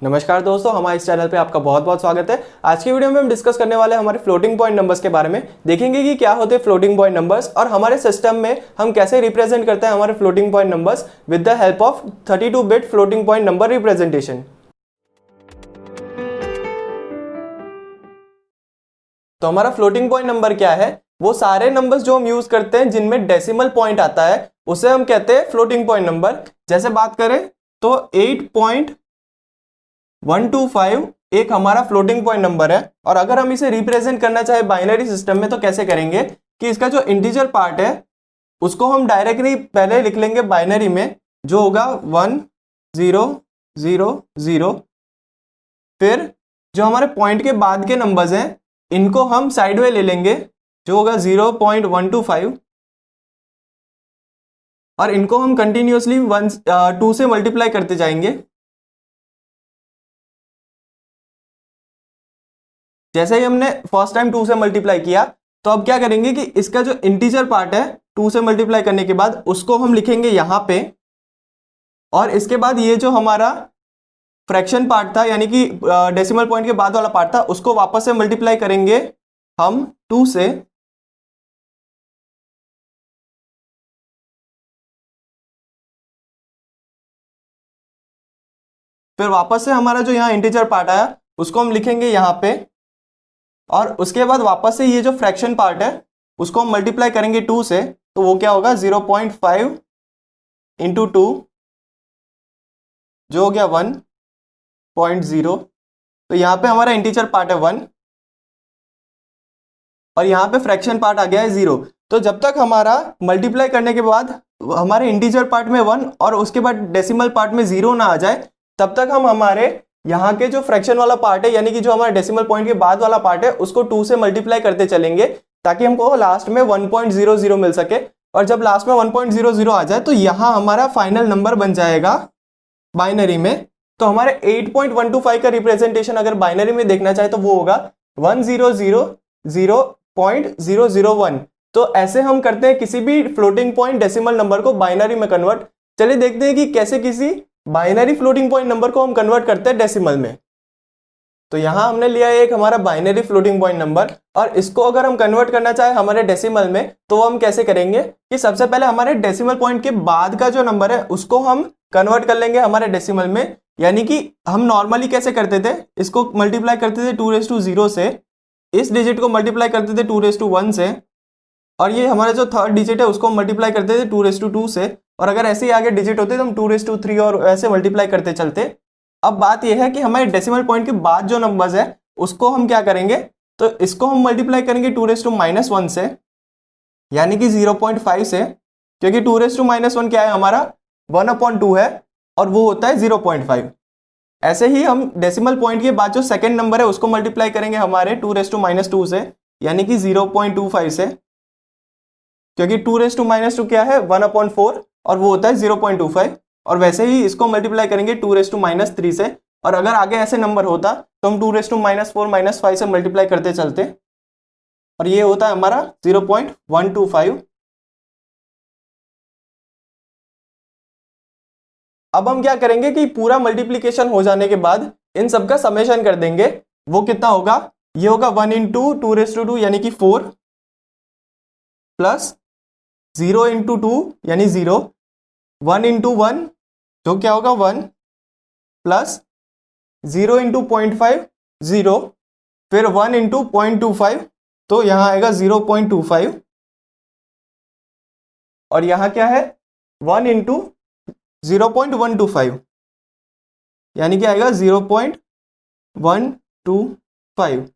नमस्कार दोस्तों, हमारे इस चैनल पे आपका बहुत बहुत स्वागत है। आज की वीडियो में हम डिस्कस करने वाले हैं हमारे फ्लोटिंग पॉइंट नंबर्स के बारे में। देखेंगे कि क्या होते हैं फ्लोटिंग पॉइंट नंबर्स और हमारे सिस्टम में हम कैसे रिप्रेजेंट करते हैं हमारे floating point numbers with the help of 32 bit floating point number representation. तो हमारा फ्लोटिंग पॉइंट नंबर क्या है? वो सारे नंबर्स जो हम यूज करते हैं जिनमें डेसिमल पॉइंट आता है उसे हम कहते हैं फ्लोटिंग पॉइंट नंबर। जैसे बात करें तो 8.125 एक हमारा फ्लोटिंग पॉइंट नंबर है। और अगर हम इसे रिप्रेजेंट करना चाहे बाइनरी सिस्टम में तो कैसे करेंगे कि इसका जो इंटीजर पार्ट है उसको हम डायरेक्टली पहले लिख लेंगे बाइनरी में, जो होगा 1 0 0 0। फिर जो हमारे पॉइंट के बाद के नंबर्स हैं इनको हम साइड में ले लेंगे, जो होगा 0.125, और इनको हम कंटिन्यूअसली 2 से मल्टीप्लाई करते जाएंगे। जैसे ही हमने फर्स्ट टाइम 2 से मल्टीप्लाई किया तो अब क्या करेंगे कि इसका जो इंटीजर पार्ट है 2 से मल्टीप्लाई करने के बाद उसको हम लिखेंगे यहां पे, और इसके बाद ये जो हमारा फ्रैक्शन पार्ट था यानी कि डेसिमल पॉइंट के बाद वाला पार्ट था उसको वापस से मल्टीप्लाई करेंगे हम 2 से। फिर वापस से हमारा जो यहाँ इंटीजर पार्ट आया उसको हम लिखेंगे यहाँ पे, और उसके बाद वापस से ये जो फ्रैक्शन पार्ट है उसको हम मल्टीप्लाई करेंगे 2 से, तो वो क्या होगा 0.5 इंटू 2, जो हो गया 1.0। तो यहाँ पे हमारा इंटीजर पार्ट है 1 और यहाँ पे फ्रैक्शन पार्ट आ गया है 0। तो जब तक हमारा मल्टीप्लाई करने के बाद हमारे इंटीजर पार्ट में 1 और उसके बाद डेसिमल पार्ट में 0 ना आ जाए तब तक हम हमारे यहाँ के जो फ्रैक्शन वाला पार्ट है यानी कि जो हमारे डेसिमल पॉइंट के बाद वाला पार्ट है उसको 2 से मल्टीप्लाई करते चलेंगे ताकि हमको लास्ट में 1.00 मिल सके। और जब लास्ट में 1.00 आ जाए तो यहाँ हमारा फाइनल नंबर बन जाएगा बाइनरी में। तो हमारे 8.125 का रिप्रेजेंटेशन अगर बाइनरी में देखना चाहे तो वो होगा 1000.001। तो ऐसे हम करते हैं किसी भी फ्लोटिंग पॉइंट डेसिमल नंबर को बाइनरी में कन्वर्ट। चलिए देखते हैं कि कैसे किसी बाइनरी फ्लोटिंग पॉइंट नंबर को हम कन्वर्ट करते हैं डेसिमल में। तो यहां हमने लिया एक हमारा बाइनरी फ्लोटिंग पॉइंट नंबर, और इसको अगर हम कन्वर्ट करना चाहे हमारे डेसिमल में तो हम कैसे करेंगे कि सबसे पहले हमारे डेसिमल पॉइंट के बाद का जो नंबर है उसको हम कन्वर्ट कर लेंगे हमारे डेसिमल में। यानी कि हम नॉर्मली कैसे करते थे, इसको मल्टीप्लाई करते थे 2⁻0 से, इस डिजिट को मल्टीप्लाई करते थे 2⁻1 से, और ये हमारा जो थर्ड डिजिट है उसको मल्टीप्लाई करते थे 2⁻2 से, और अगर ऐसे ही आगे डिजिट होते तो हम 2⁻3 और ऐसे मल्टीप्लाई करते चलते। अब बात यह है कि हमारे डेसिमल पॉइंट के बाद जो नंबर्स है उसको हम क्या करेंगे, तो इसको हम मल्टीप्लाई करेंगे 2⁻−1 से, यानी कि 0.5 से, क्योंकि 2⁻−1 क्या है हमारा 1/2 है और वो होता है 0.5। ऐसे ही हम डेसिमल पॉइंट के बाद जो सेकंड नंबर है उसको मल्टीप्लाई करेंगे हमारे 2⁻2 से, यानी कि 0.25 से, क्योंकि 2⁻2 क्या है 1/4 और वो होता है 0.25। और वैसे ही इसको मल्टीप्लाई करेंगे 2⁻3 से, और अगर आगे ऐसे नंबर होता तो हम 2⁻4 -5 से मल्टीप्लाई करते चलते, और ये होता है हमारा 0.125। अब हम क्या करेंगे कि पूरा मल्टीप्लीकेशन हो जाने के बाद इन सबका समेशन कर देंगे। वो कितना होगा, ये होगा 1 इंटू 2⁻2 यानी कि 4, प्लस 0 इंटू 2 यानी 0, 1 इंटू 1 जो क्या होगा 1, प्लस 0 इंटू 0.5 0, फिर 1 इंटू 0.25 तो यहां आएगा 0.25, और यहां क्या है 1 इंटू 0.125 यानी कि आएगा 0.125।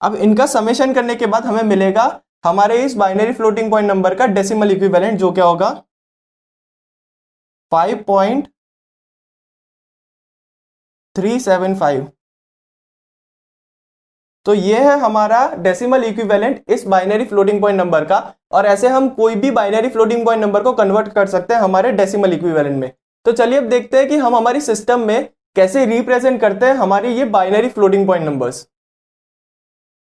अब इनका समेशन करने के बाद हमें मिलेगा हमारे इस बाइनरी फ्लोटिंग पॉइंट नंबर का डेसिमल इक्विवेलेंट, जो क्या होगा 5.375। तो ये है हमारा डेसिमल इक्विवेलेंट इस बाइनरी फ्लोटिंग पॉइंट नंबर का। और ऐसे हम कोई भी बाइनरी फ्लोटिंग पॉइंट नंबर को कन्वर्ट कर सकते हैं हमारे डेसिमल इक्विवेलेंट में। तो चलिए अब देखते हैं कि हम हमारी सिस्टम में कैसे रिप्रेजेंट करते हैं हमारी ये बाइनरी फ्लोटिंग पॉइंट नंबर्स।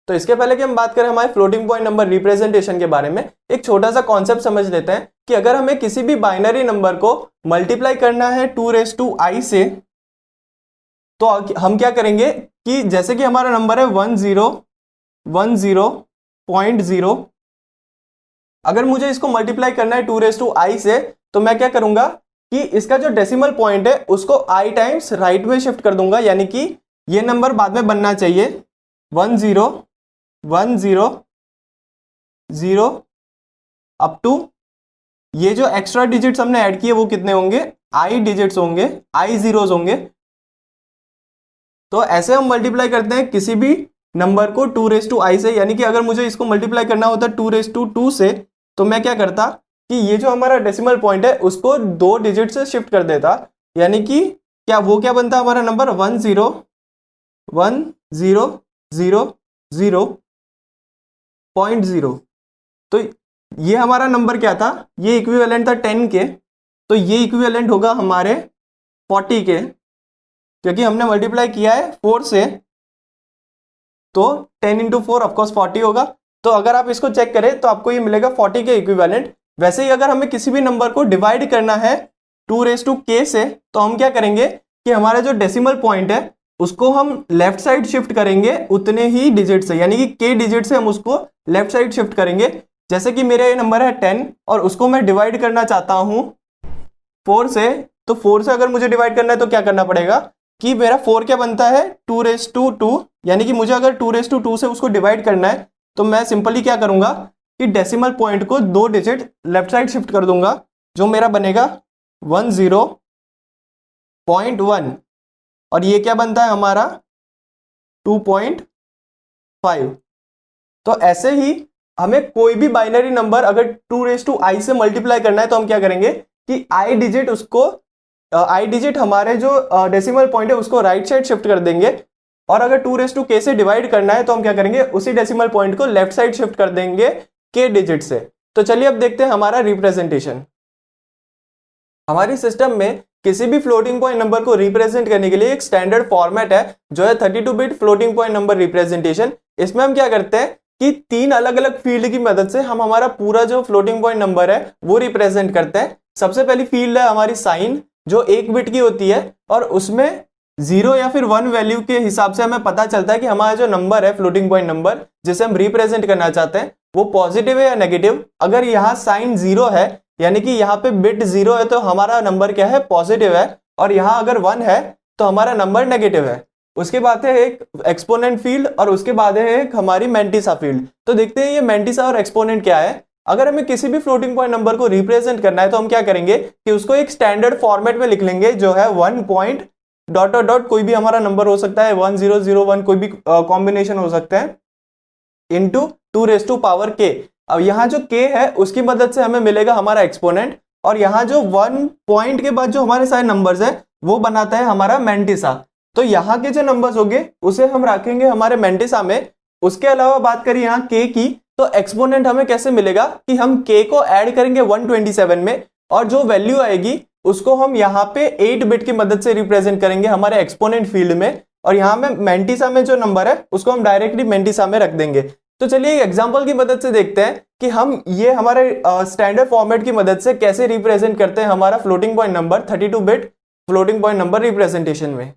तो इसके पहले कि हम बात करें हमारे फ्लोटिंग पॉइंट नंबर रिप्रेजेंटेशन के बारे में, एक छोटा सा कॉन्सेप्ट समझ लेते हैं कि अगर हमें किसी भी बाइनरी नंबर को मल्टीप्लाई करना है 2⁻i से, तो हम क्या करेंगे कि जैसे कि हमारा नंबर है 1010.0, अगर मुझे इसको मल्टीप्लाई करना है 2 से, तो मैं क्या करूंगा कि इसका जो डेसिमल पॉइंट है उसको i टाइम्स राइट में शिफ्ट कर दूंगा, यानी कि ये नंबर बाद में बनना चाहिए 1010 अप टू ये जो एक्स्ट्रा डिजिट्स हमने ऐड किए वो कितने होंगे, i डिजिट्स होंगे, i जीरोस होंगे। तो ऐसे हम मल्टीप्लाई करते हैं किसी भी नंबर को 2 से, यानी कि अगर मुझे इसको मल्टीप्लाई करना होता 2 से, तो मैं क्या करता कि ये जो हमारा डेसिमल पॉइंट है उसको 2 डिजिट से शिफ्ट कर देता, यानी कि क्या बनता हमारा नंबर 101000.0। तो ये हमारा नंबर क्या था, ये इक्विवेलेंट था 10 के, तो ये इक्विवेलेंट होगा हमारे 40 के, क्योंकि हमने मल्टीप्लाई किया है 4 से, तो 10 इंटू 4 ऑफकोर्स 40 होगा। तो अगर आप इसको चेक करें तो आपको ये मिलेगा 40 के इक्विवेलेंट। वैसे ही अगर हमें किसी भी नंबर को डिवाइड करना है 2k से, तो हम क्या करेंगे कि हमारा जो डेसिमल पॉइंट है उसको हम लेफ्ट साइड शिफ्ट करेंगे उतने ही डिजिट से, यानी कि k डिजिट से हम उसको लेफ्ट साइड शिफ्ट करेंगे। जैसे कि मेरा ये नंबर है 10 और उसको मैं डिवाइड करना चाहता हूं 4 से, तो 4 से अगर मुझे डिवाइड करना है तो क्या करना पड़ेगा कि मेरा 4 क्या बनता है 2 यानी कि मुझे अगर 2 से उसको डिवाइड करना है तो मैं सिंपली क्या करूंगा कि डेसिमल पॉइंट को 2 डिजिट लेफ्ट साइड शिफ्ट कर दूंगा, जो मेरा बनेगा 10.1 और ये क्या बनता है हमारा 2.5। तो ऐसे ही हमें कोई भी बाइनरी नंबर अगर 2 से मल्टीप्लाई करना है तो हम क्या करेंगे कि i डिजिट हमारे जो डेसिमल पॉइंट है उसको राइट साइड शिफ्ट कर देंगे, और अगर 2k से डिवाइड करना है तो हम क्या करेंगे उसी डेसिमल पॉइंट को लेफ्ट साइड शिफ्ट कर देंगे k डिजिट से। तो चलिए अब देखते हैं हमारा रिप्रेजेंटेशन। हमारी सिस्टम में किसी भी फ्लोटिंग पॉइंट नंबर को रिप्रेजेंट करने के लिए एक स्टैंडर्ड फॉर्मेट है जो है 32 bit floating point number representation. इसमें हम क्या करते हैं कि 3 अलग अलग फील्ड की मदद से हम हमारा पूरा जो फ्लोटिंग पॉइंट नंबर है वो रिप्रेजेंट करते हैं। सबसे पहली फील्ड है हमारी साइन, जो 1 बिट की होती है, और उसमें 0 या फिर 1 वैल्यू के हिसाब से हमें पता चलता है कि हमारा जो नंबर है फ्लोटिंग पॉइंट नंबर जिसे हम रिप्रेजेंट करना चाहते हैं वो पॉजिटिव है या नेगेटिव। अगर यहाँ साइन 0 है यानी कि यहाँ पे बिट 0 है तो हमारा नंबर क्या है पॉजिटिव है, और यहाँ अगर 1 है तो हमारा नंबर नेगेटिव है। उसके बाद है एक एक्सपोनेंट फील्ड और उसके बाद है एक हमारी मैंटिसा फील्ड। तो देखते हैं ये मैंटिसा और एक्सपोनेंट क्या है। अगर हमें किसी भी फ्लोटिंग पॉइंट नंबर को रिप्रेजेंट करना है तो हम क्या करेंगे कि उसको एक स्टैंडर्ड फॉर्मेट में लिख लेंगे जो है 1 पॉइंट डॉट डॉट डॉट, कोई भी हमारा नंबर हो सकता है 1001, कोई भी कॉम्बिनेशन हो सकता है, इंटू 2k। अब यहाँ जो k है उसकी मदद से हमें मिलेगा हमारा एक्सपोनेंट, और यहाँ जो 1 पॉइंट के बाद जो हमारे सारे नंबर्स है वो बनाता है हमारा मैंटिसा। तो यहाँ के जो नंबर्स होंगे उसे हम रखेंगे हमारे मैंटिसा में। उसके अलावा बात करें यहाँ k की, तो एक्सपोनेंट हमें कैसे मिलेगा कि हम k को ऐड करेंगे 127 में, और जो वैल्यू आएगी उसको हम यहाँ पे 8 बिट की मदद से रिप्रेजेंट करेंगे हमारे एक्सपोनेंट फील्ड में, और यहाँ में मैंटिसा में जो नंबर है उसको हम डायरेक्टली मैंटिसा में रख देंगे। तो चलिए एक एग्जांपल की मदद से देखते हैं कि हम ये हमारे स्टैंडर्ड फॉर्मेट की मदद से कैसे रिप्रेजेंट करते हैं हमारा floating point number 32 bit floating point number representation में।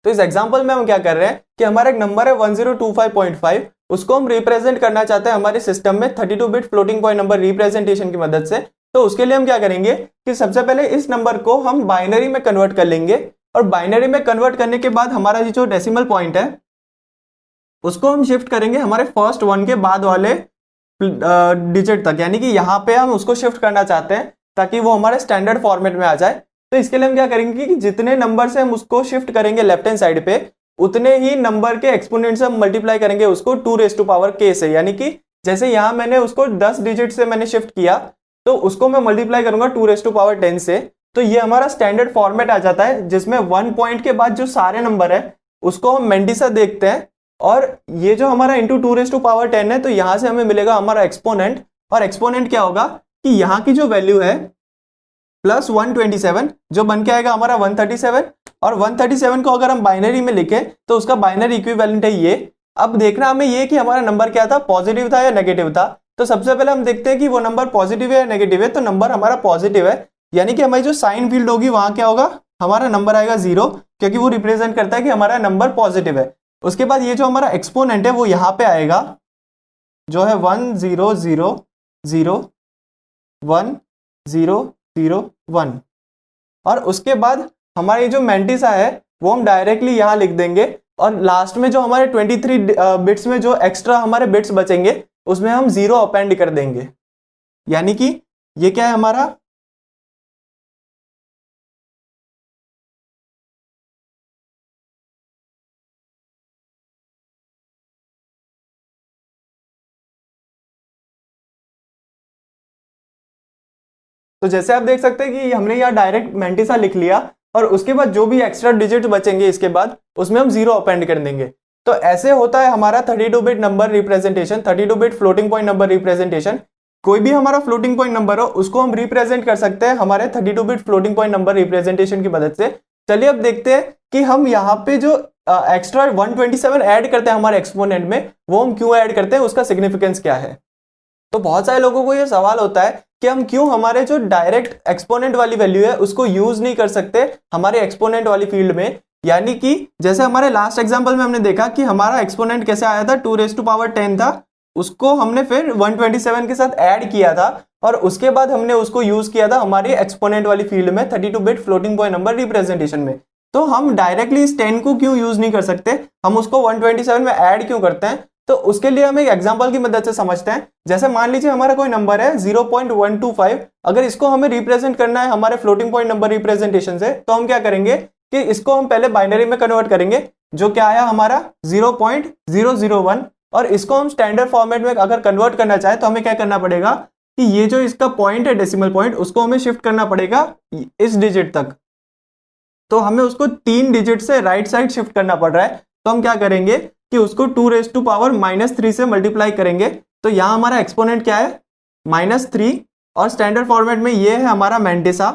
तो इस एग्जांपल में हम क्या कर रहे हैं कि हमारा एक नंबर है 1025.5, उसको हम रिप्रेजेंट करना चाहते हैं हमारे सिस्टम में 32 bit floating point number representation की मदद से। तो उसके लिए हम क्या करेंगे कि सबसे पहले इस नंबर को हम बाइनरी में कन्वर्ट कर लेंगे, और बाइनरी में कन्वर्ट करने के बाद हमारा जो डेसिमल पॉइंट है उसको हम शिफ्ट करेंगे हमारे फर्स्ट 1 के बाद वाले डिजिट तक, यानी कि यहाँ पे हम उसको शिफ्ट करना चाहते हैं ताकि वो हमारे स्टैंडर्ड फॉर्मेट में आ जाए। तो इसके लिए हम क्या करेंगे कि जितने नंबर से हम उसको शिफ्ट करेंगे लेफ्ट हैंड साइड पे, उतने ही नंबर के एक्सपोनेंट से हम मल्टीप्लाई करेंगे उसको 2k से, यानी कि जैसे यहाँ मैंने उसको 10 डिजिट से मैंने शिफ्ट किया तो उसको मैं मल्टीप्लाई करूंगा 210 से। तो ये हमारा स्टैंडर्ड फॉर्मेट आ जाता है जिसमें 1 पॉइंट के बाद जो सारे नंबर है उसको हम मैंटिसा देखते हैं, और ये जो हमारा इंटू 210 है तो यहां से हमें मिलेगा हमारा एक्सपोनेंट, और एक्सपोनेंट क्या होगा कि यहाँ की जो वैल्यू है प्लस 127 जो बन के आएगा हमारा 137, और 137 को अगर हम बाइनरी में लिखें तो उसका बाइनरी इक्विवेलेंट है ये। अब देखना हमें ये कि हमारा नंबर क्या था, पॉजिटिव था या नेगेटिव था। तो सबसे पहले हम देखते हैं कि वो नंबर पॉजिटिव है या नेगेटिव है। तो नंबर हमारा पॉजिटिव है, यानी कि हमारी जो साइन फील्ड होगी वहां क्या होगा, हमारा नंबर आएगा 0, क्योंकि वो रिप्रेजेंट करता है कि हमारा नंबर पॉजिटिव है। उसके बाद ये जो हमारा एक्सपोनेंट है वो यहाँ पे आएगा, जो है 1 0 0 0 1 0 0 1। और उसके बाद हमारा ये जो मैंटिसा है वो हम डायरेक्टली यहाँ लिख देंगे, और लास्ट में जो हमारे 23 बिट्स में जो एक्स्ट्रा हमारे बिट्स बचेंगे उसमें हम 0 अपेंड कर देंगे, यानी कि ये क्या है हमारा, तो जैसे आप देख सकते हैं कि हमने यहाँ डायरेक्ट मैंटिसा लिख लिया, और उसके बाद जो भी एक्स्ट्रा डिजिट बचेंगे इसके बाद उसमें हम 0 अपेंड कर देंगे। तो ऐसे होता है हमारा 32 bit number representation, 32 bit floating point number representation. कोई भी हमारा फ्लोटिंग पॉइंट नंबर हो उसको हम रिप्रेजेंट कर सकते हैं हमारे 32 bit floating point number representation की मदद से। चलिए अब देखते हैं कि हम यहाँ पे जो एक्स्ट्रा 127 ऐड करते हैं हमारे एक्सपोनेंट में, वो हम क्यों ऐड करते हैं, उसका सिग्निफिकेंस क्या है। तो बहुत सारे लोगों को ये सवाल होता है कि हम क्यों हमारे जो डायरेक्ट एक्सपोनेंट वाली वैल्यू है उसको यूज नहीं कर सकते हमारे एक्सपोनेंट वाली फील्ड में। यानी कि जैसे हमारे लास्ट एग्जांपल में हमने देखा कि हमारा एक्सपोनेंट कैसे आया था, 2⁻10 था, उसको हमने फिर 127 के साथ ऐड किया था, और उसके बाद हमने उसको यूज किया था हमारी एक्सपोनेंट वाली फील्ड में 32 bit floating point number representation में। तो हम डायरेक्टली इस 10 को क्यों यूज नहीं कर सकते, हम उसको 127 में ऐड क्यों करते हैं, तो उसके लिए हम एक एग्जांपल की मदद से समझते हैं। जैसे मान लीजिए हमारा कोई नंबर है 0.125, अगर इसको हमें रिप्रेजेंट करना है हमारे फ्लोटिंग पॉइंट नंबर रिप्रेजेंटेशन से, तो हम क्या करेंगे कि इसको हम पहले बाइनरी में कन्वर्ट करेंगे, जो क्या आया हमारा 0.001, और इसको हम स्टैंडर्ड फॉर्मेट में अगर कन्वर्ट करना चाहे तो हमें क्या करना पड़ेगा कि ये जो इसका पॉइंट है डेसिमल पॉइंट, उसको हमें शिफ्ट करना पड़ेगा इस डिजिट तक। तो हमें उसको 3 डिजिट से राइट साइड शिफ्ट करना पड़ रहा है, तो हम क्या करेंगे कि उसको 2⁻³ से मल्टीप्लाई करेंगे। तो यहाँ हमारा एक्सपोनेंट क्या है -3, और स्टैंडर्ड फॉर्मेट में ये है हमारा मैंटिसा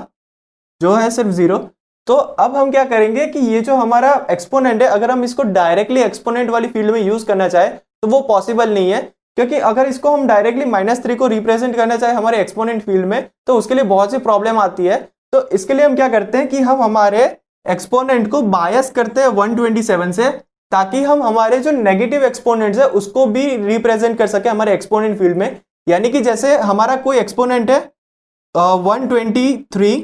जो है सिर्फ 0। तो अब हम क्या करेंगे कि ये जो हमारा एक्सपोनेंट है, अगर हम इसको डायरेक्टली एक्सपोनेंट वाली फील्ड में यूज करना चाहे तो वो पॉसिबल नहीं है, क्योंकि अगर इसको हम डायरेक्टली -3 को रिप्रेजेंट करना चाहे हमारे एक्सपोनेंट फील्ड में तो उसके लिए बहुत सी प्रॉब्लम आती है। तो इसके लिए हम क्या करते हैं कि हम हमारे एक्सपोनेंट को बायस करते हैं 127 से, ताकि हम हमारे जो नेगेटिव एक्सपोनेंट्स है उसको भी रिप्रेजेंट कर सके हमारे एक्सपोनेंट फील्ड में। यानी कि जैसे हमारा कोई एक्सपोनेंट है 123,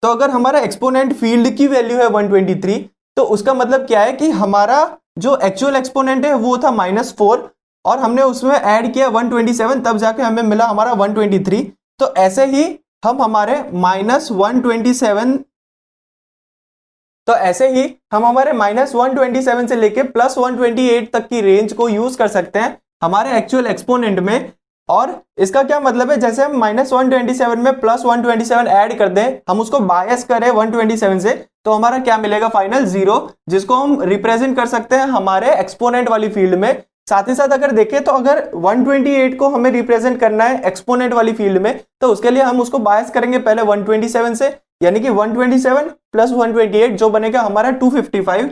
तो अगर हमारा एक्सपोनेंट फील्ड की वैल्यू है 123, तो उसका मतलब क्या है कि हमारा जो एक्चुअल एक्सपोनेंट है वो था -4, और हमने उसमें ऐड किया 127, तब जाके हमें मिला हमारा 123। तो ऐसे ही हम हमारे -127 तो ऐसे ही हम हमारे -127 से लेके +128 तक की रेंज को यूज कर सकते हैं हमारे एक्चुअल एक्सपोनेंट में। और इसका क्या मतलब है, जैसे हम -127 में +127 ऐड कर दें, हम उसको बायस करें 127 से, तो हमारा क्या मिलेगा फाइनल 0, जिसको हम रिप्रेजेंट कर सकते हैं हमारे एक्सपोनेंट वाली फील्ड में। साथ ही साथ अगर देखें तो अगर 128 को हमें रिप्रेजेंट करना है एक्सपोनेंट वाली फील्ड में, तो उसके लिए हम उसको बायस करेंगे पहले 127 से, यानी कि 127 + 128 जो बनेगा हमारा 255।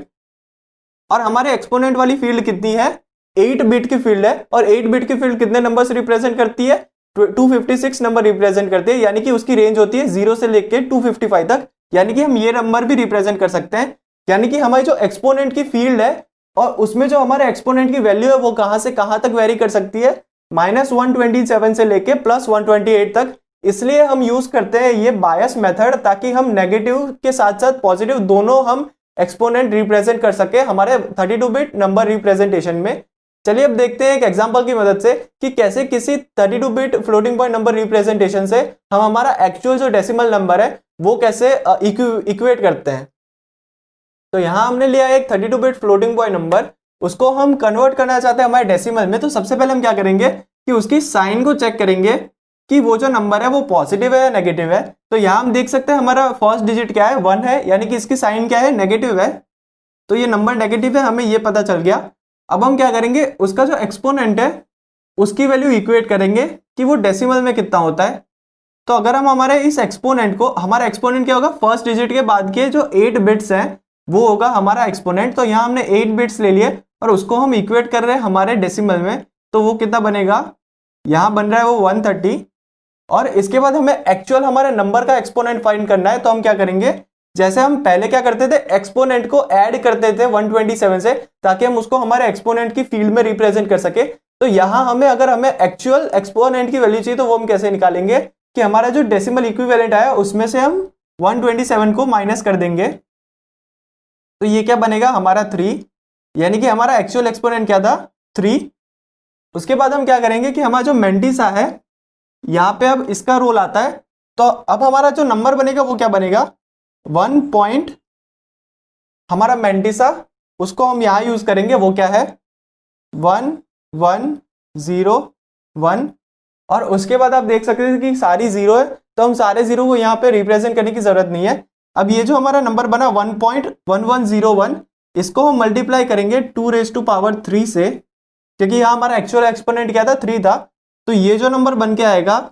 और हमारे एक्सपोनेंट वाली फील्ड कितनी है, 8 बिट की फील्ड है, और 8 बिट की फील्ड कितने नंबर से रिप्रेजेंट करती है, 256 नंबर रिप्रेजेंट करती है, यानी कि उसकी रेंज होती है 0 से लेके 255 तक। यानी कि हम ये नंबर भी रिप्रेजेंट कर सकते हैं। यानी कि हमारी जो एक्सपोनेंट की फील्ड है और उसमें जो हमारे एक्सपोनेंट की वैल्यू है वो कहां से कहां तक वेरी कर सकती है, -127 से लेके +128 तक। इसलिए हम यूज करते हैं ये बायस मेथड, ताकि हम नेगेटिव के साथ साथ पॉजिटिव दोनों हम एक्सपोनेंट रिप्रेजेंट कर सके हमारे 32 बिट नंबर रिप्रेजेंटेशन में। चलिए अब देखते हैं एक एग्जांपल की मदद से कि कैसे किसी 32 bit floating point number representation से हम हमारा एक्चुअल जो डेसिमल नंबर है वो कैसे इक्वेट करते हैं। तो यहां हमने लिया एक 32 बिट फ्लोटिंग पॉइंट नंबर, उसको हम कन्वर्ट करना चाहते हैं हमारे डेसिमल में। तो सबसे पहले हम क्या करेंगे कि उसकी साइन को चेक करेंगे कि वो जो नंबर है वो पॉजिटिव है या नेगेटिव है। तो यहां हम देख सकते हैं हमारा फर्स्ट डिजिट क्या है, 1 है, यानी कि इसकी साइन क्या है, नेगेटिव है। तो ये नंबर नेगेटिव है, हमें ये पता चल गया। अब हम क्या करेंगे, उसका जो एक्सपोनेंट है उसकी वैल्यू इक्वेट करेंगे कि वो डेसिमल में कितना होता है। तो अगर हम हमारे इस एक्सपोनेंट को, हमारा एक्सपोनेंट क्या होगा, फर्स्ट डिजिट के बाद के जो 8 बिट्स हैं वो होगा हमारा एक्सपोनेंट। तो यहाँ हमने 8 बिट्स ले लिए और उसको हम इक्वेट कर रहे हैं हमारे डेसिमल में। तो वो कितना बनेगा, यहाँ बन रहा है वो 130। और इसके बाद हमें एक्चुअल हमारे नंबर का एक्सपोनेंट फाइंड करना है। तो हम क्या करेंगे, जैसे हम पहले क्या करते थे, एक्सपोनेंट को ऐड करते थे 127 से, ताकि हम उसको हमारे एक्सपोनेंट की फील्ड में रिप्रेजेंट कर सके। तो यहां अगर हमें एक्चुअल एक्सपोनेंट की वैल्यू चाहिए तो वो हम कैसे निकालेंगे कि हमारा जो डेसिमल इक्विवेलेंट आया उसमें से हम 127 को माइनस कर देंगे, तो ये क्या बनेगा हमारा 3, यानी कि हमारा एक्चुअल एक्सपोनेंट क्या था 3। उसके बाद हम क्या करेंगे कि हमारा जो मेंटिसा है यहां पे अब इसका रोल आता है, तो अब हमारा जो नंबर बनेगा वो क्या बनेगा 1 पॉइंट, हमारा मेंटिसा उसको हम यहां यूज करेंगे, वो क्या है 1101। और उसके बाद आप देख सकते हैं कि सारी जीरो है, तो हम सारे जीरो को यहाँ पे रिप्रेजेंट करने की जरूरत नहीं है। अब ये जो हमारा नंबर बना 1.1101, इसको हम मल्टीप्लाई करेंगे 2⁻³ से, क्योंकि यहाँ हमारा एक्चुअल एक्सपोनेंट क्या था 3 था। तो ये जो नंबर बन के आएगा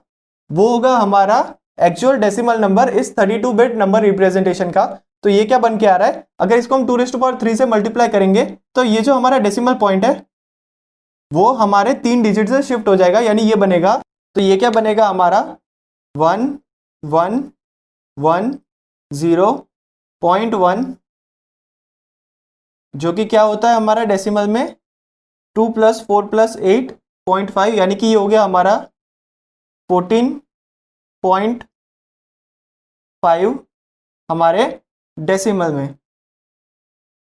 वो होगा हमारा एक्चुअल डेसिमल नंबर इस 32 बिट नंबर रिप्रेजेंटेशन का। तो ये क्या बन के आ रहा है, अगर इसको हम 2⁻³ से मल्टीप्लाई करेंगे तो ये जो हमारा डेसिमल पॉइंट है वो हमारे 3 डिजिट से शिफ्ट हो जाएगा, यानी ये बनेगा, तो ये क्या बनेगा हमारा 1110.1, जो कि क्या होता है हमारा डेसिमल में 2 + 4 + 8.5, यानी कि ये हो गया हमारा 14.5 हमारे डेसिमल में।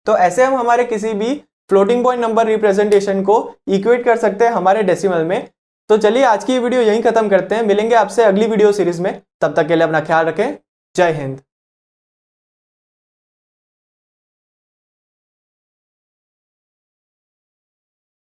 तो ऐसे हम हमारे किसी भी फ्लोटिंग पॉइंट नंबर रिप्रेजेंटेशन को इक्वेट कर सकते हैं हमारे डेसिमल में। तो चलिए आज की वीडियो यहीं खत्म करते हैं, मिलेंगे आपसे अगली वीडियो सीरीज में, तब तक के लिए अपना ख्याल रखें। जय हिंद।